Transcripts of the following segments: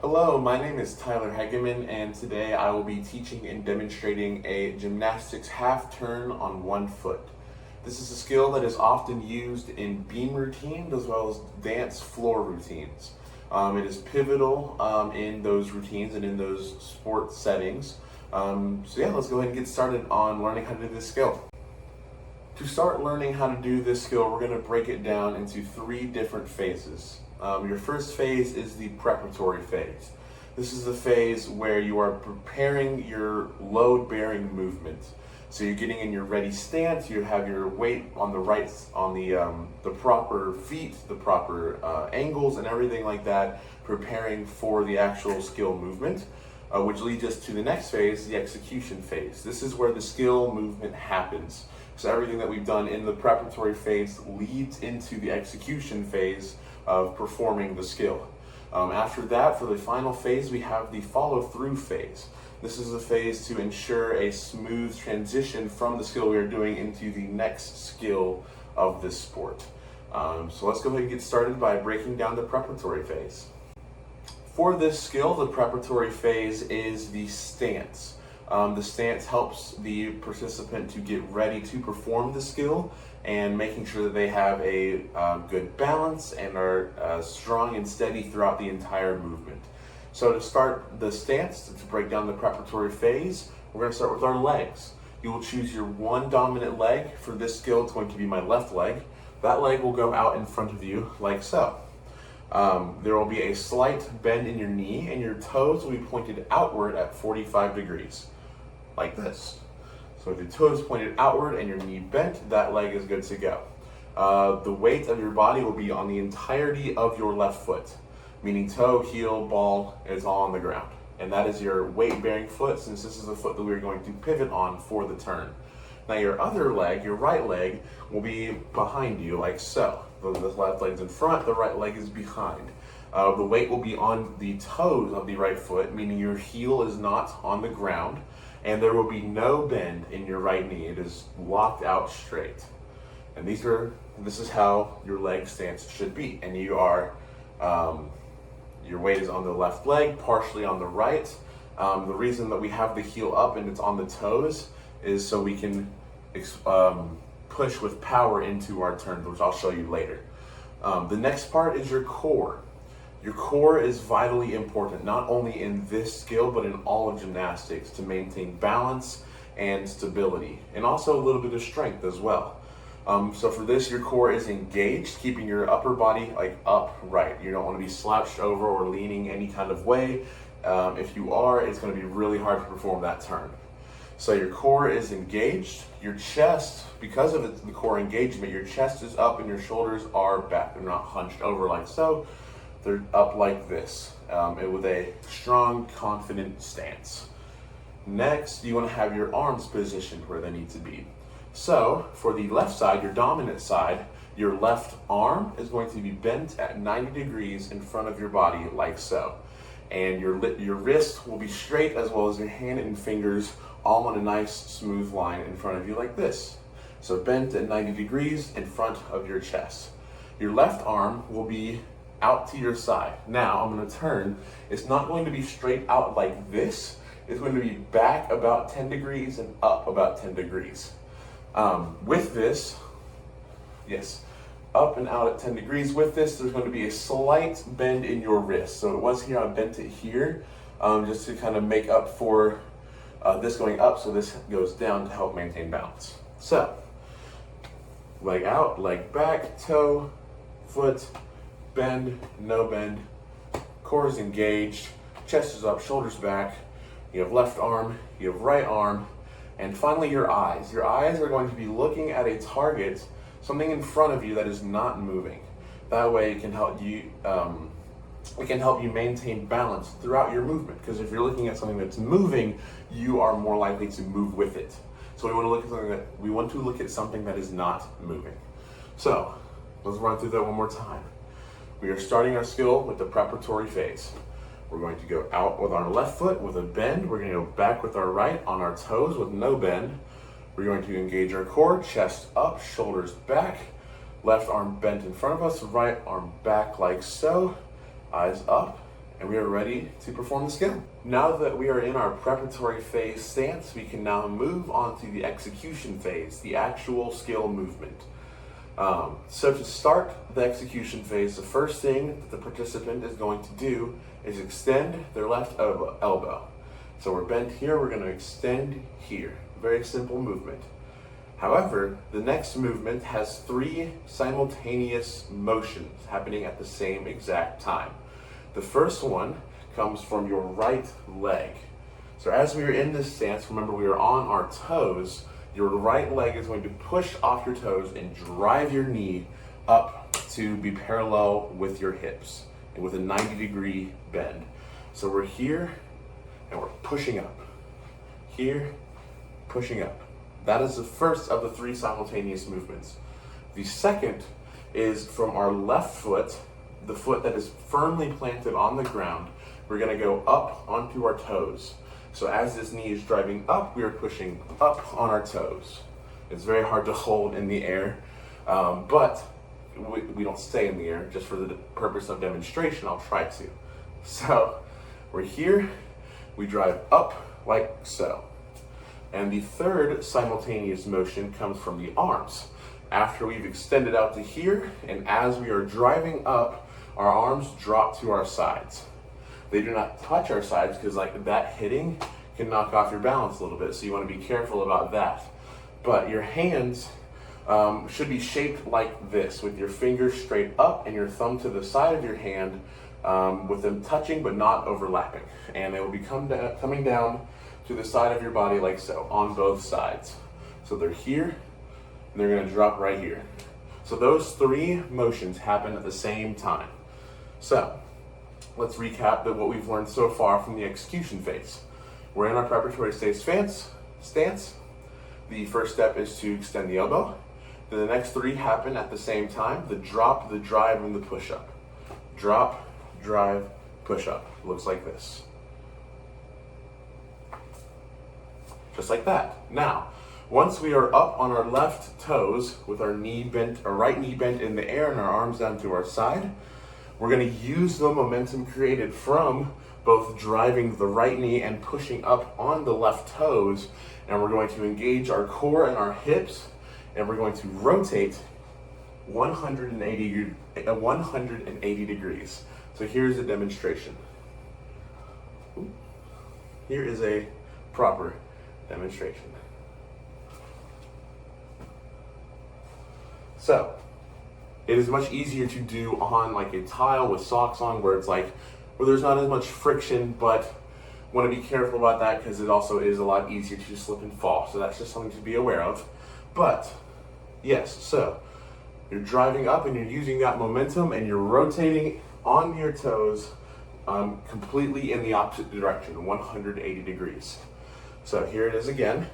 Hello, my name is Tyler Hegeman, and today I will be teaching and demonstrating a gymnastics half turn on one foot. This is a skill that is often used in beam routines as well as dance floor routines. It is pivotal in those routines and in those sport settings. Let's go ahead and get started on learning how to do this skill. To start learning how to do this skill, we're going to break it down into three different phases. Your first phase is the preparatory phase. This is the phase where you are preparing your load-bearing movement. So you're getting in your ready stance, you have your weight on the right, on the proper feet, the proper angles and everything like that, preparing for the actual skill movement, which leads us to the next phase, the execution phase. This is where the skill movement happens. So everything that we've done in the preparatory phase leads into the execution phase of performing the skill. After that, for the final phase, we have the follow-through phase. This is a phase to ensure a smooth transition from the skill we are doing into the next skill of this sport. So let's go ahead and get started by breaking down the preparatory phase. For this skill, the preparatory phase is the stance. The stance helps the participant to get ready to perform the skill and making sure that they have a good balance and are strong and steady throughout the entire movement. So to start the stance, to break down the preparatory phase, we're going to start with our legs. You will choose your one dominant leg. For this skill, it's going to be my left leg. That leg will go out in front of you like so. There will be a slight bend in your knee and your toes will be pointed outward at 45 degrees, like this. So with your toes pointed outward and your knee bent, that leg is good to go. The weight of your body will be on the entirety of your left foot, meaning toe, heel, ball, it's all on the ground. And that is your weight-bearing foot, since this is the foot that we're going to pivot on for the turn. Now your other leg, your right leg, will be behind you like so. The left leg's in front, the right leg is behind. The weight will be on the toes of the right foot, meaning your heel is not on the ground, and there will be no bend in your right knee. It is locked out straight. And this is how your leg stance should be. And you are, your weight is on the left leg, partially on the right. The reason that we have the heel up and it's on the toes is so we can push with power into our turns, which I'll show you later. The next part is your core. Your core is vitally important, not only in this skill, but in all of gymnastics, to maintain balance and stability, and also a little bit of strength as well. So for this, your core is engaged, keeping your upper body upright. You don't want to be slouched over or leaning any kind of way. If you are, it's going to be really hard to perform that turn. So your core is engaged. Your chest, because of the core engagement, your chest is up and your shoulders are back. They're not hunched over like so. They're up like this, with a strong, confident stance. Next, you want to have your arms positioned where they need to be. So for the left side, your dominant side, your left arm is going to be bent at 90 degrees in front of your body like so. And your wrist will be straight, as well as your hand and fingers all on a nice smooth line in front of you like this. So bent at 90 degrees in front of your chest. Your left arm will be out to your side. Now I'm going to turn. It's not going to be straight out like this. It's going to be back about 10 degrees and up about 10 degrees. With this, yes, up and out at 10 degrees. With this, there's going to be a slight bend in your wrist. So it was here, I bent it here, just to kind of make up for this going up, so this goes down to help maintain balance. So, leg out, leg back, toe, foot, bend, no bend, core is engaged, chest is up, shoulders back, you have left arm, you have right arm, and finally your eyes. Your eyes are going to be looking at a target, something in front of you that is not moving. That way it can help you maintain balance throughout your movement, because if you're looking at something that's moving, you are more likely to move with it. So we want to look at something that is not moving. So let's run through that one more time. We are starting our skill with the preparatory phase. We're going to go out with our left foot with a bend. We're going to go back with our right on our toes with no bend. We're going to engage our core, chest up, shoulders back, left arm bent in front of us, right arm back like so, eyes up, and we are ready to perform the skill. Now that we are in our preparatory phase stance, we can now move on to the execution phase, the actual skill movement. So to start the execution phase, the first thing that the participant is going to do is extend their left elbow. So we're bent here, we're going to extend here. Very simple movement. However, the next movement has 3 simultaneous motions happening at the same exact time. The first one comes from your right leg. So as we are in this stance, remember we are on our toes. Your right leg is going to push off your toes and drive your knee up to be parallel with your hips and with a 90-degree bend. So we're here and we're pushing up. Here, pushing up. That is the first of the 3 simultaneous movements. The second is from our left foot, the foot that is firmly planted on the ground. We're going to go up onto our toes. So as this knee is driving up, we are pushing up on our toes. It's very hard to hold in the air, but we don't stay in the air. Just for the purpose of demonstration, I'll try to. So we're here, we drive up like so. And the third simultaneous motion comes from the arms. After we've extended out to here, and as we are driving up, our arms drop to our sides. They do not touch our sides because like that hitting can knock off your balance a little bit, so you want to be careful about that. But your hands should be shaped like this, with your fingers straight up and your thumb to the side of your hand, with them touching but not overlapping. And they will be coming down to the side of your body like so, on both sides. So they're here, and they're going to drop right here. So those 3 motions happen at the same time. So let's recap what we've learned so far from the execution phase. We're in our preparatory phase stance. The first step is to extend the elbow. Then the next 3 happen at the same time: the drop, the drive, and the push-up. Drop, drive, push-up. Looks like this. Just like that. Now, once we are up on our left toes with our knee bent, our right knee bent in the air and our arms down to our side, we're going to use the momentum created from both driving the right knee and pushing up on the left toes, and we're going to engage our core and our hips, and we're going to rotate 180 degrees. So here's a demonstration. Here is a proper demonstration. So it is much easier to do on like a tile with socks on, where there's not as much friction, but want to be careful about that because it also is a lot easier to slip and fall. So that's just something to be aware of. But yes, so you're driving up and you're using that momentum and you're rotating on your toes completely in the opposite direction, 180 degrees. So here it is again,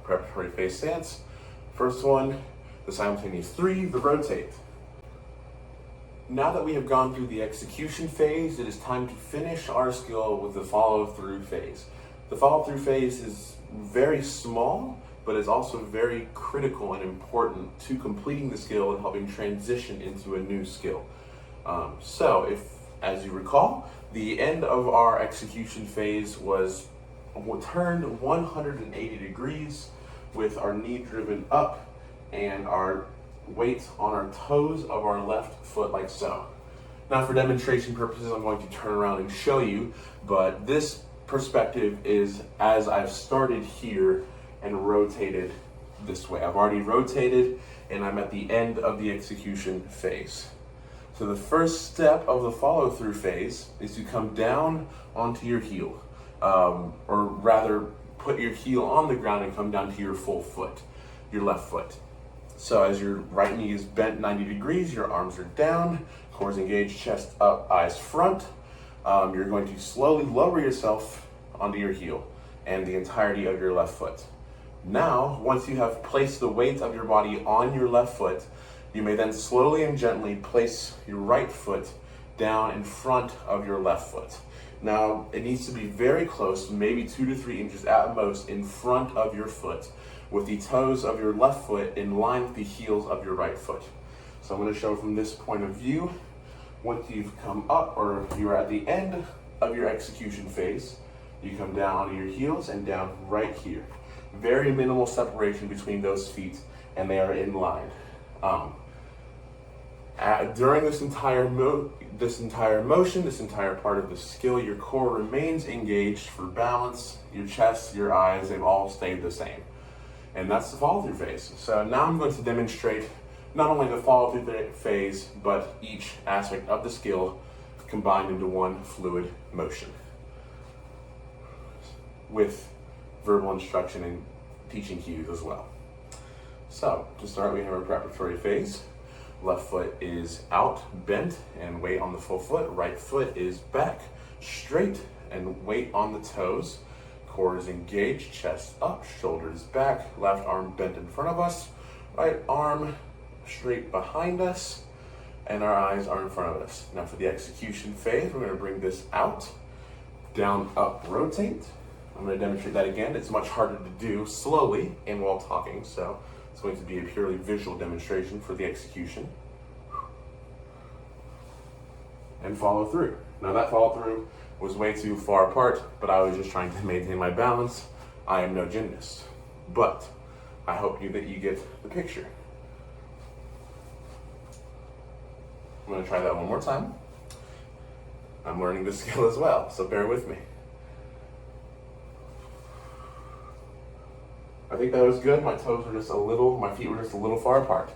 preparatory phase stance. First one, the simultaneous 3, the rotate. Now that we have gone through the execution phase, it is time to finish our skill with the follow-through phase. The follow-through phase is very small, but is also very critical and important to completing the skill and helping transition into a new skill. So if, as you recall, the end of our execution phase was turned 180 degrees with our knee driven up and our weight on our toes of our left foot like so. Now for demonstration purposes, I'm going to turn around and show you, but this perspective is as I've started here and rotated this way. I've already rotated and I'm at the end of the execution phase. So the first step of the follow-through phase is to come down onto your heel, or rather put your heel on the ground and come down to your full foot, your left foot. So as your right knee is bent 90 degrees, your arms are down, core is engaged, chest up, eyes front. You're going to slowly lower yourself onto your heel and the entirety of your left foot. Now, once you have placed the weight of your body on your left foot, you may then slowly and gently place your right foot down in front of your left foot. Now, it needs to be very close, maybe 2 to 3 inches at most, in front of your foot, with the toes of your left foot in line with the heels of your right foot. So I'm going to show from this point of view. Once you've come up, or you're at the end of your execution phase. You come down onto your heels and down right here. Very minimal separation between those feet, and they are in line. During this entire motion, this entire part of the skill, your core remains engaged for balance. Your chest, your eyes, they've all stayed the same. And that's the follow-through phase. So now I'm going to demonstrate not only the follow-through phase, but each aspect of the skill combined into one fluid motion with verbal instruction and teaching cues as well. So to start, we have our preparatory phase. Left foot is out, bent, and weight on the full foot. Right foot is back, straight, and weight on the toes. Core is engaged, chest up, shoulders back, left arm bent in front of us, right arm straight behind us, and our eyes are in front of us. Now for the execution phase, we're going to bring this out, down, up, rotate. I'm going to demonstrate that again. It's much harder to do slowly and while talking, so it's going to be a purely visual demonstration for the execution. And follow through. Now that follow through was way too far apart, but I was just trying to maintain my balance. I am no gymnast, but I hope that you get the picture. I'm going to try that one more time. I'm learning this skill as well, so bear with me. I think that was good. My feet were just a little far apart.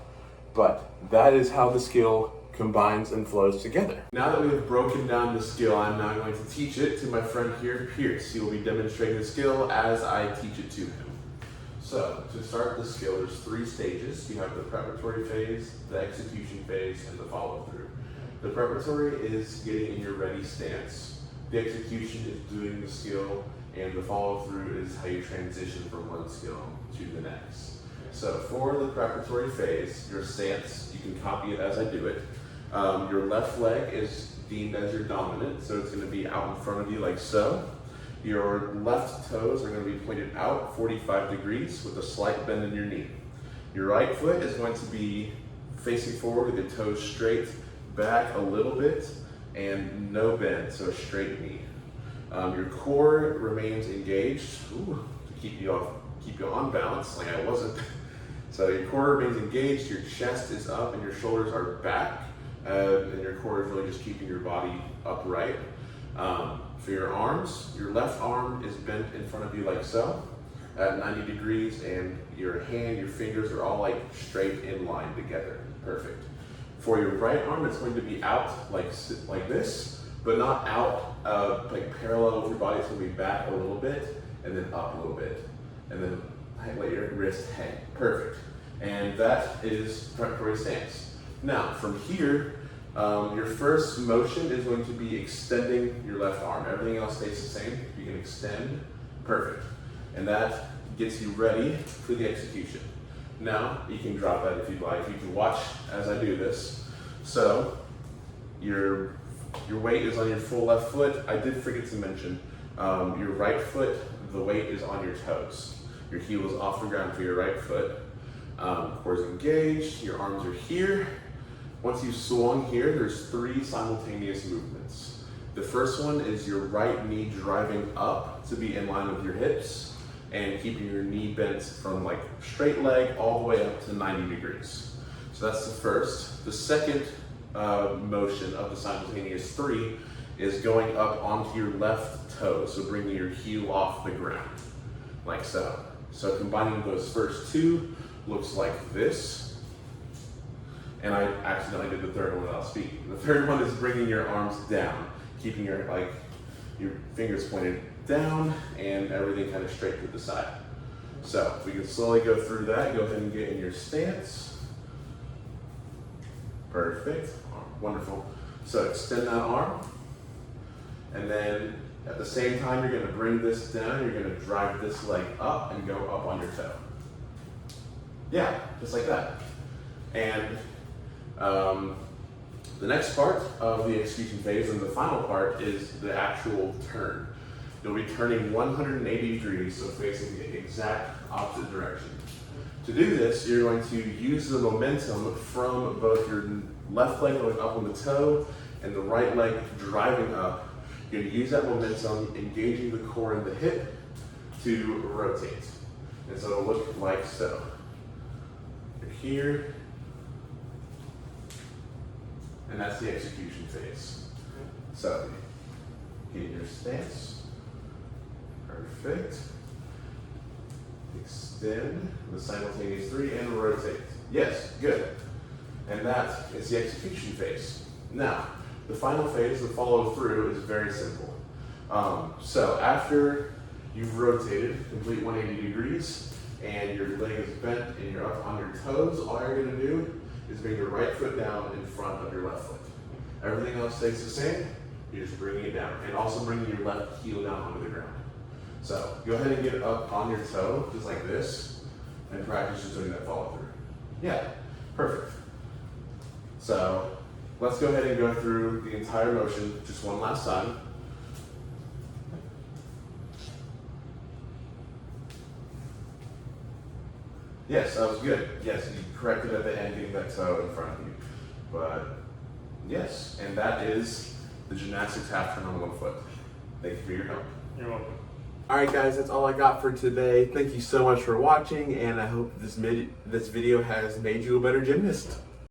But that is how the skill combines and flows together. Now that we have broken down the skill, I'm now going to teach it to my friend here, Pierce. He will be demonstrating the skill as I teach it to him. So, to start the skill, there's 3 stages. You have the preparatory phase, the execution phase, and the follow-through. The preparatory is getting in your ready stance. The execution is doing the skill, and the follow-through is how you transition from one skill to the next. So for the preparatory phase, your stance, you can copy it as I do it. Your left leg is deemed as your dominant, so it's going to be out in front of you like so. Your left toes are going to be pointed out 45 degrees with a slight bend in your knee. Your right foot is going to be facing forward with the toes straight, back a little bit, and no bend, so a straight knee. Your core remains engaged to keep you on balance, like I wasn't. So your core remains engaged, your chest is up, and your shoulders are back, and your core is really just keeping your body upright. For your arms, your left arm is bent in front of you like so, at 90 degrees, and your hand, your fingers are all like straight in line together. Perfect. For your right arm, it's going to be out like this, but not out like parallel with your body. It's going to be back a little bit, and then up a little bit, and then let your wrist hang. Perfect. And that is preparatory stance. Now, from here, your first motion is going to be extending your left arm. Everything else stays the same. You can extend. Perfect. And that gets you ready for the execution. Now, you can drop that if you'd like. You can watch as I do this. So, your weight is on your full left foot. I did forget to mention, your right foot, the weight is on your toes. Your heel is off the ground for your right foot. Core is engaged, your arms are here. Once you've swung here, there's 3 simultaneous movements. The first one is your right knee driving up to be in line with your hips and keeping your knee bent from like straight leg all the way up to 90 degrees. So that's the first. The second motion of the simultaneous 3 is going up onto your left toe, so bringing your heel off the ground, like so. So combining those first 2 looks like this. And I accidentally did the third one without speaking. The third one is bringing your arms down, keeping your fingers pointed down and everything kind of straight to the side. So we can slowly go through that. Go ahead and get in your stance. Perfect. Wonderful. So extend that arm. And then at the same time, you're going to bring this down. You're going to drive this leg up and go up on your toe. Yeah, just like that. And the next part of the execution phase and the final part is the actual turn. You'll be turning 180 degrees, so facing the exact opposite direction. To do this, you're going to use the momentum from both your left leg going up on the toe and the right leg driving up. You're going to use that momentum, engaging the core and the hip to rotate. And so it'll look like so. You're here, and that's the execution phase. So, get your stance. Perfect. Extend the simultaneous 3 and rotate. Yes, good. And that is the execution phase. Now, the final phase, the follow through, is very simple. So after you've rotated, complete 180 degrees, and your leg is bent and you're up on your toes, all you're gonna do is bring your right foot down in front of your left foot. Everything else stays the same, you're just bringing it down, and also bringing your left heel down onto the ground. So go ahead and get up on your toe, just like this, and practice just doing that follow through. Yeah, perfect. So let's go ahead and go through the entire motion just one last time. Yes, that was good. Yes, you corrected at the end, getting that toe in front of you. But yes, and that is the gymnastics half turn on 1 foot. Thank you for your help. You're welcome. Alright guys, that's all I got for today. Thank you so much for watching, and I hope this video has made you a better gymnast.